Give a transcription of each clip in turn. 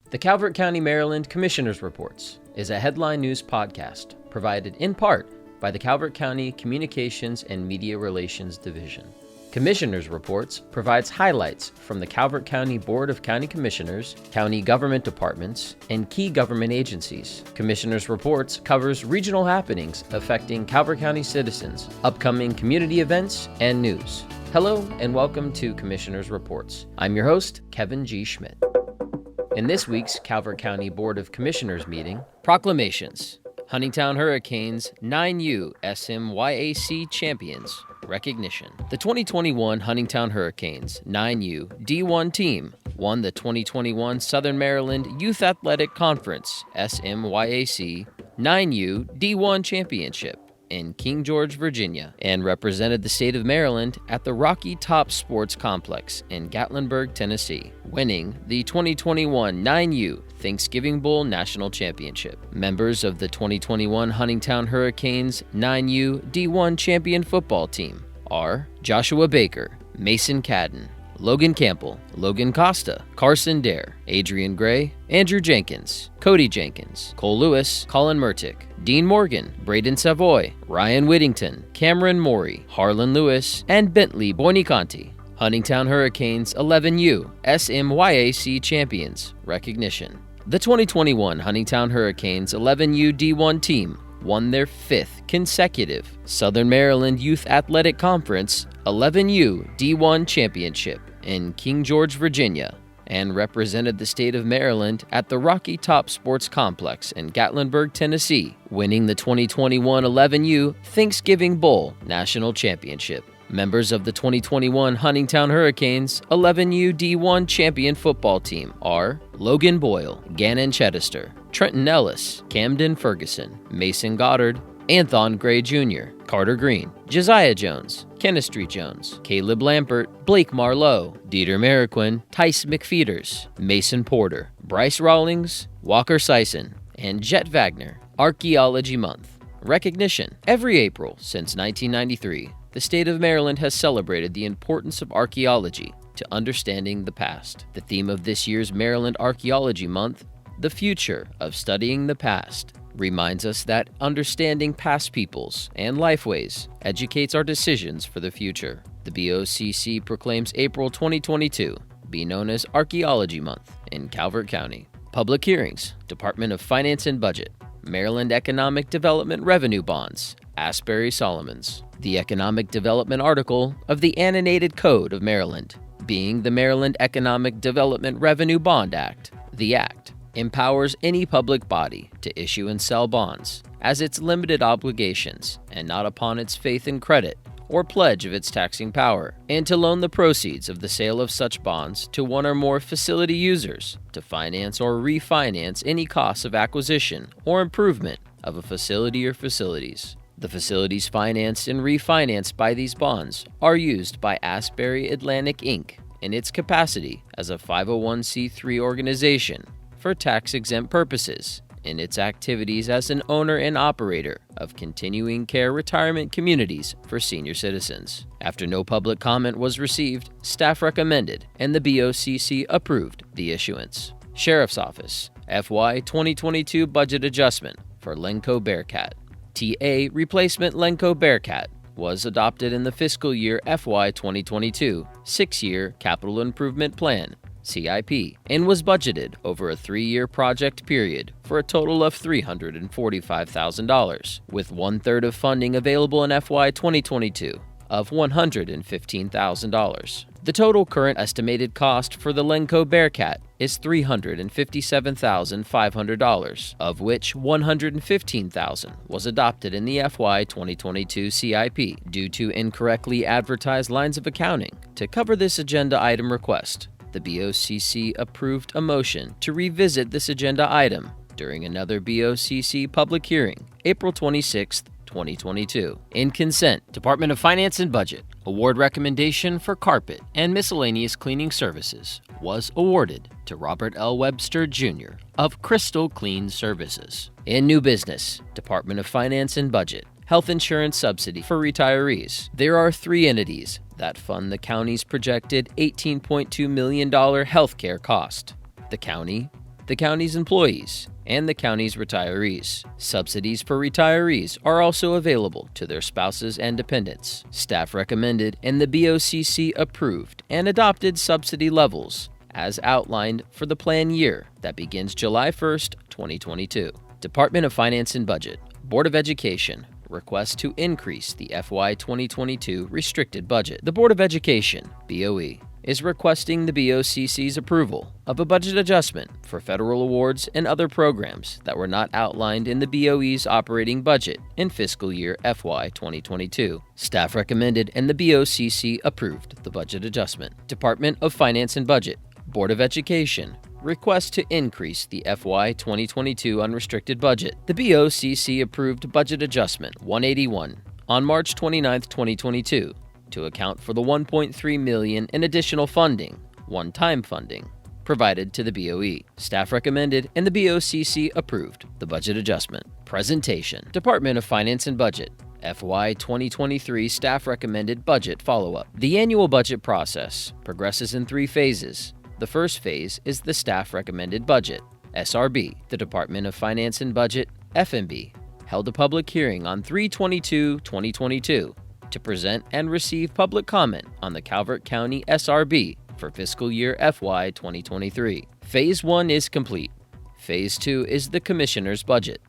The Calvert County, Maryland Commissioners' Reports is a headline news podcast provided in part by the Calvert County Communications and Media Relations Division. Commissioners' Reports provides highlights from the Calvert County Board of County Commissioners, county government departments, and key government agencies. Commissioners' Reports covers regional happenings affecting Calvert County citizens, upcoming community events, and news. Hello and welcome to Commissioners' Reports. I'm your host, Kevin G. Schmidt. In this week's Calvert County Board of Commissioners meeting, proclamations. Huntingtown Hurricanes 9U SMYAC champions. Recognition. The 2021 Huntingtown Hurricanes 9U D1 team won the 2021 Southern Maryland Youth Athletic Conference SMYAC 9U D1 Championship in King George, Virginia, and represented the state of Maryland at the Rocky Top Sports Complex in Gatlinburg, Tennessee, winning the 2021 9U Thanksgiving Bowl National Championship. Members of the 2021 Huntingtown Hurricanes 9U D1 champion football team are Joshua Baker, Mason Cadden, Logan Campbell, Logan Costa, Carson Dare, Adrian Gray, Andrew Jenkins, Cody Jenkins, Cole Lewis, Colin Murtick, Dean Morgan, Braden Savoy, Ryan Whittington, Cameron Morey, Harlan Lewis, and Bentley Boyniconti. Huntingtown Hurricanes 11U SMYAC champions. Recognition. The 2021 Huntingtown Hurricanes 11U D1 team won their fifth consecutive Southern Maryland Youth Athletic Conference 11U D1 championship in King George, Virginia, and represented the state of Maryland at the Rocky Top Sports Complex in Gatlinburg, Tennessee, winning the 2021 11U Thanksgiving Bowl National Championship. Members of the 2021 Huntingtown Hurricanes 11U D1 champion football team are Logan Boyle, Gannon Chedester, Trenton Ellis, Camden Ferguson, Mason Goddard, Anthon Gray Jr., Carter Green, Josiah Jones, Kennistry Jones, Caleb Lampert, Blake Marlowe, Dieter Mariquin, Tice McFeeters, Mason Porter, Bryce Rawlings, Walker Sison, and Jet Wagner. Archaeology Month. Recognition. Every April since 1993, the state of Maryland has celebrated the importance of archaeology to understanding the past. The theme of this year's Maryland Archaeology Month, The Future of Studying the Past, reminds us that understanding past peoples and lifeways educates our decisions for the future. The BOCC proclaims April 2022 be known as Archaeology Month in Calvert County. Public hearings, Department of Finance and Budget, Maryland Economic Development Revenue Bonds, Asbury Solomons. The Economic Development Article of the Annotated Code of Maryland, being the Maryland Economic Development Revenue Bond Act. The Act empowers any public body to issue and sell bonds as its limited obligations and not upon its faith and credit or pledge of its taxing power, and to loan the proceeds of the sale of such bonds to one or more facility users to finance or refinance any costs of acquisition or improvement of a facility or facilities. The facilities financed and refinanced by these bonds are used by Asbury Atlantic, Inc. in its capacity as a 501c3 organization for tax-exempt purposes in its activities as an owner and operator of continuing care retirement communities for senior citizens. After no public comment was received, staff recommended and the BOCC approved the issuance. Sheriff's Office FY 2022 Budget Adjustment for Lenco Bearcat. TA Replacement Lenco Bearcat was adopted in the fiscal year FY 2022 6-year Capital Improvement Plan CIP, and was budgeted over a 3-year project period for a total of $345,000, with 1/3 of funding available in FY 2022 of $115,000. The total current estimated cost for the Lenco Bearcat is $357,500, of which $115,000 was adopted in the FY 2022 CIP due to incorrectly advertised lines of accounting. To cover this agenda item request, the BOCC approved a motion to revisit this agenda item during another BOCC public hearing, April 26, 2022. In consent, Department of Finance and Budget, award recommendation for carpet and miscellaneous cleaning services was awarded to Robert L. Webster, Jr. of Crystal Clean Services. In new business, Department of Finance and Budget, health insurance subsidy for retirees. There are 3 entities that fund the county's projected $18.2 million healthcare cost: the county, the county's employees and the county's retirees. Subsidies for retirees are also available to their spouses and dependents. Staff recommended and the BOCC approved and adopted subsidy levels as outlined for the plan year that begins July 1st, 2022. Department of Finance and Budget, Board of Education, requests to increase the FY 2022 restricted budget. The Board of Education, BOE, is requesting the BOCC's approval of a budget adjustment for federal awards and other programs that were not outlined in the BOE's operating budget in fiscal year FY 2022. Staff recommended and the BOCC approved the budget adjustment. Department of Finance and Budget, Board of Education, request to increase the FY 2022 unrestricted budget. The BOCC approved Budget Adjustment 181 on March 29, 2022, to account for the $1.3 million in additional funding, one-time funding, provided to the BOE. Staff recommended and the BOCC approved the budget adjustment. Presentation. Department of Finance and Budget, FY 2023 staff recommended budget follow-up. The annual budget process progresses in 3 phases. The first phase is the staff recommended budget. SRB, the Department of Finance and Budget, FMB, held a public hearing on 3/22/2022 to present and receive public comment on the Calvert County SRB for fiscal year FY 2023. Phase 1 is complete. Phase 2 is the Commissioner's Budget.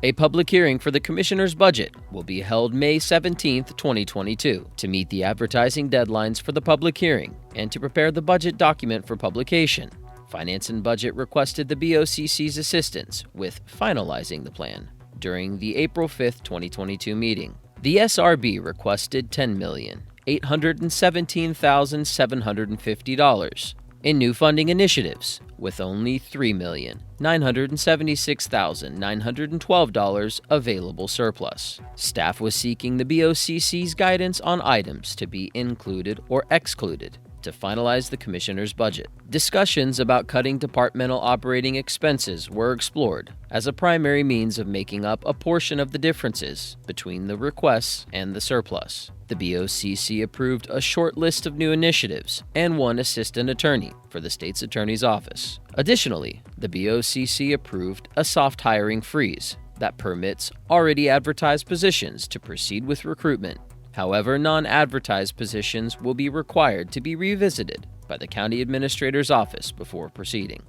A public hearing for the Commissioner's Budget will be held May 17, 2022, to meet the advertising deadlines for the public hearing and to prepare the budget document for publication. Finance and Budget requested the BOCC's assistance with finalizing the plan during the April 5, 2022 meeting. The SRB requested $10,817,750 in new funding initiatives, with only $3,976,912 available surplus. Staff was seeking the BOCC's guidance on items to be included or excluded to finalize the Commissioner's budget. Discussions about cutting departmental operating expenses were explored as a primary means of making up a portion of the differences between the requests and the surplus. The BOCC approved a short list of new initiatives and 1 assistant attorney for the state's attorney's office. Additionally, the BOCC approved a soft hiring freeze that permits already advertised positions to proceed with recruitment. However, non-advertised positions will be required to be revisited by the County Administrator's Office before proceeding.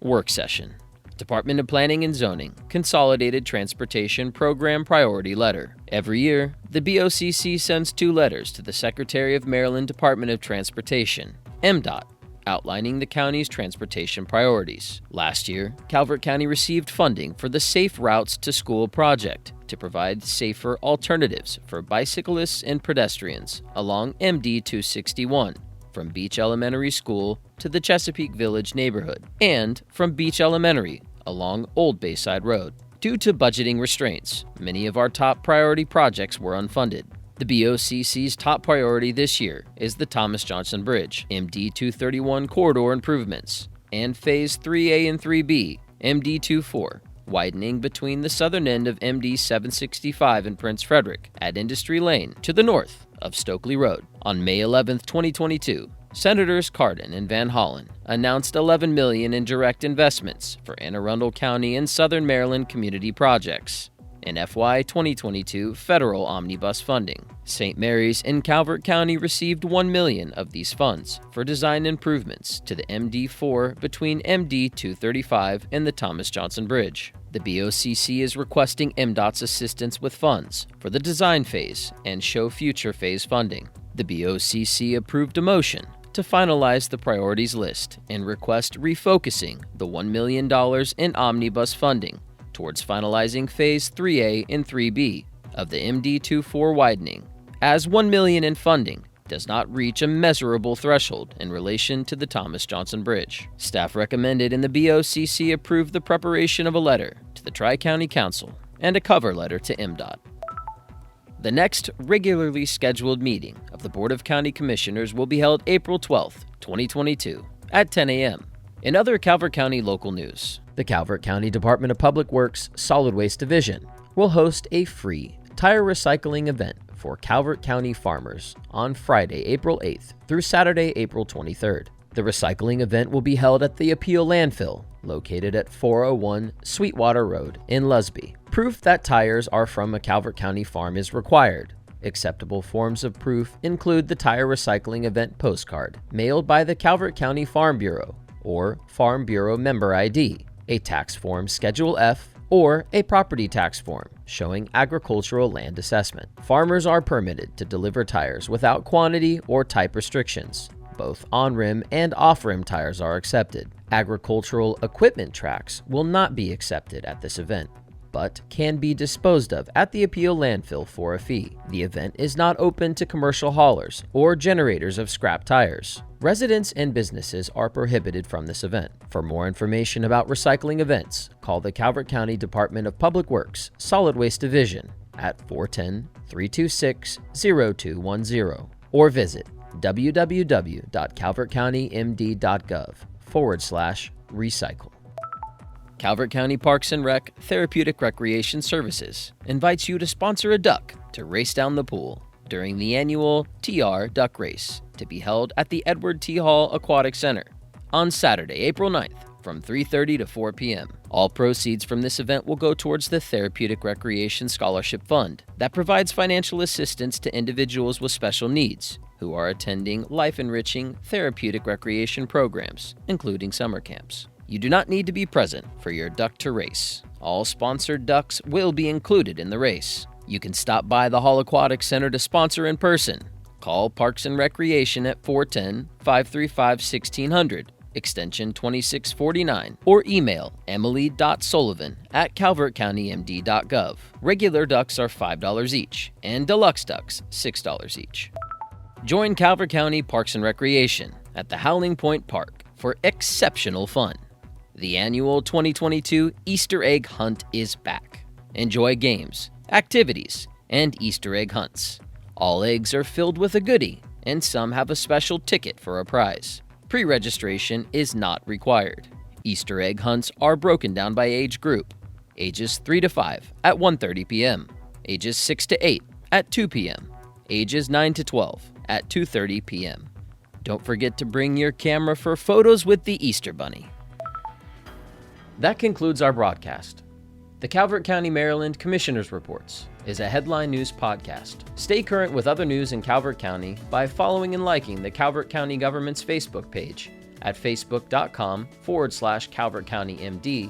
Work session. Department of Planning and Zoning, Consolidated Transportation Program Priority Letter. Every year, the BOCC sends 2 letters to the Secretary of Maryland Department of Transportation, MDOT, outlining the county's transportation priorities. Last year, Calvert County received funding for the Safe Routes to School project to provide safer alternatives for bicyclists and pedestrians along MD 261 from Beach Elementary School to the Chesapeake Village neighborhood, and from Beach Elementary along Old Bayside Road. Due to budgeting restraints, many of our top priority projects were unfunded. The BOCC's top priority this year is the Thomas Johnson Bridge, MD 231 corridor improvements, and Phase 3A and 3B, MD 24, widening between the southern end of MD 765 and Prince Frederick at Industry Lane to the north of Stokely Road. On May 11, 2022, Senators Cardin and Van Hollen announced $11 million in direct investments for Anne Arundel County and Southern Maryland community projects in FY 2022 federal omnibus funding. St. Mary's in Calvert County received $1 million of these funds for design improvements to the MD4 between MD 235 and the Thomas Johnson Bridge. The BOCC is requesting MDOT's assistance with funds for the design phase and show future phase funding. The BOCC approved a motion to finalize the priorities list and request refocusing the $1 million in omnibus funding towards finalizing Phase 3A and 3B of the MD24 widening, as $1 million in funding does not reach a measurable threshold in relation to the Thomas Johnson Bridge. Staff recommended and the BOCC approved the preparation of a letter to the Tri-County Council and a cover letter to MDOT. The next regularly scheduled meeting of the Board of County Commissioners will be held April 12, 2022 at 10 a.m. In other Calvert County local news, the Calvert County Department of Public Works Solid Waste Division will host a free tire recycling event for Calvert County farmers on Friday, April 8th through Saturday, April 23rd. The recycling event will be held at the Appeal Landfill, located at 401 Sweetwater Road in Lusby. Proof that tires are from a Calvert County farm is required. Acceptable forms of proof include the tire recycling event postcard, mailed by the Calvert County Farm Bureau, or Farm Bureau member ID, a tax form Schedule F, or a property tax form showing agricultural land assessment. Farmers are permitted to deliver tires without quantity or type restrictions. Both on-rim and off-rim tires are accepted. Agricultural equipment tracks will not be accepted at this event, but can be disposed of at the Appeal Landfill for a fee. The event is not open to commercial haulers or generators of scrap tires. Residents and businesses are prohibited from this event. For more information about recycling events, call the Calvert County Department of Public Works Solid Waste Division at 410-326-0210 or visit www.calvertcountymd.gov/recycle. Calvert County Parks and Rec Therapeutic Recreation Services invites you to sponsor a duck to race down the pool during the annual TR Duck Race to be held at the Edward T. Hall Aquatic Center on Saturday, April 9th from 3:30 to 4 p.m. All proceeds from this event will go towards the Therapeutic Recreation Scholarship Fund that provides financial assistance to individuals with special needs who are attending life-enriching therapeutic recreation programs, including summer camps. You do not need to be present for your duck to race. All sponsored ducks will be included in the race. You can stop by the Hall Aquatic Center to sponsor in person. Call Parks and Recreation at 410-535-1600, extension 2649, or email emily.sullivan@calvertcountymd.gov. Regular ducks are $5 each, and deluxe ducks $6 each. Join Calvert County Parks and Recreation at the Howling Point Park for exceptional fun. The annual 2022 Easter Egg Hunt is back. Enjoy games, activities, and Easter egg hunts. All eggs are filled with a goodie, and some have a special ticket for a prize. Pre-registration is not required. Easter egg hunts are broken down by age group. Ages 3 to 5 at 1:30 p.m., ages 6 to 8 at 2 p.m., ages 9 to 12 at 2:30 p.m. Don't forget to bring your camera for photos with the Easter Bunny. That concludes our broadcast. The Calvert County, Maryland Commissioner's Reports is a headline news podcast. Stay current with other news in Calvert County by following and liking the Calvert County government's Facebook page at facebook.com/Calvert County MD,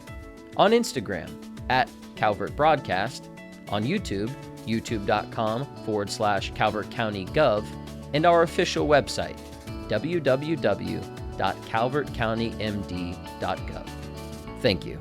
on Instagram at Calvert Broadcast, on YouTube, youtube.com/Calvert County Gov, and our official website, www.calvertcountymd.gov. Thank you.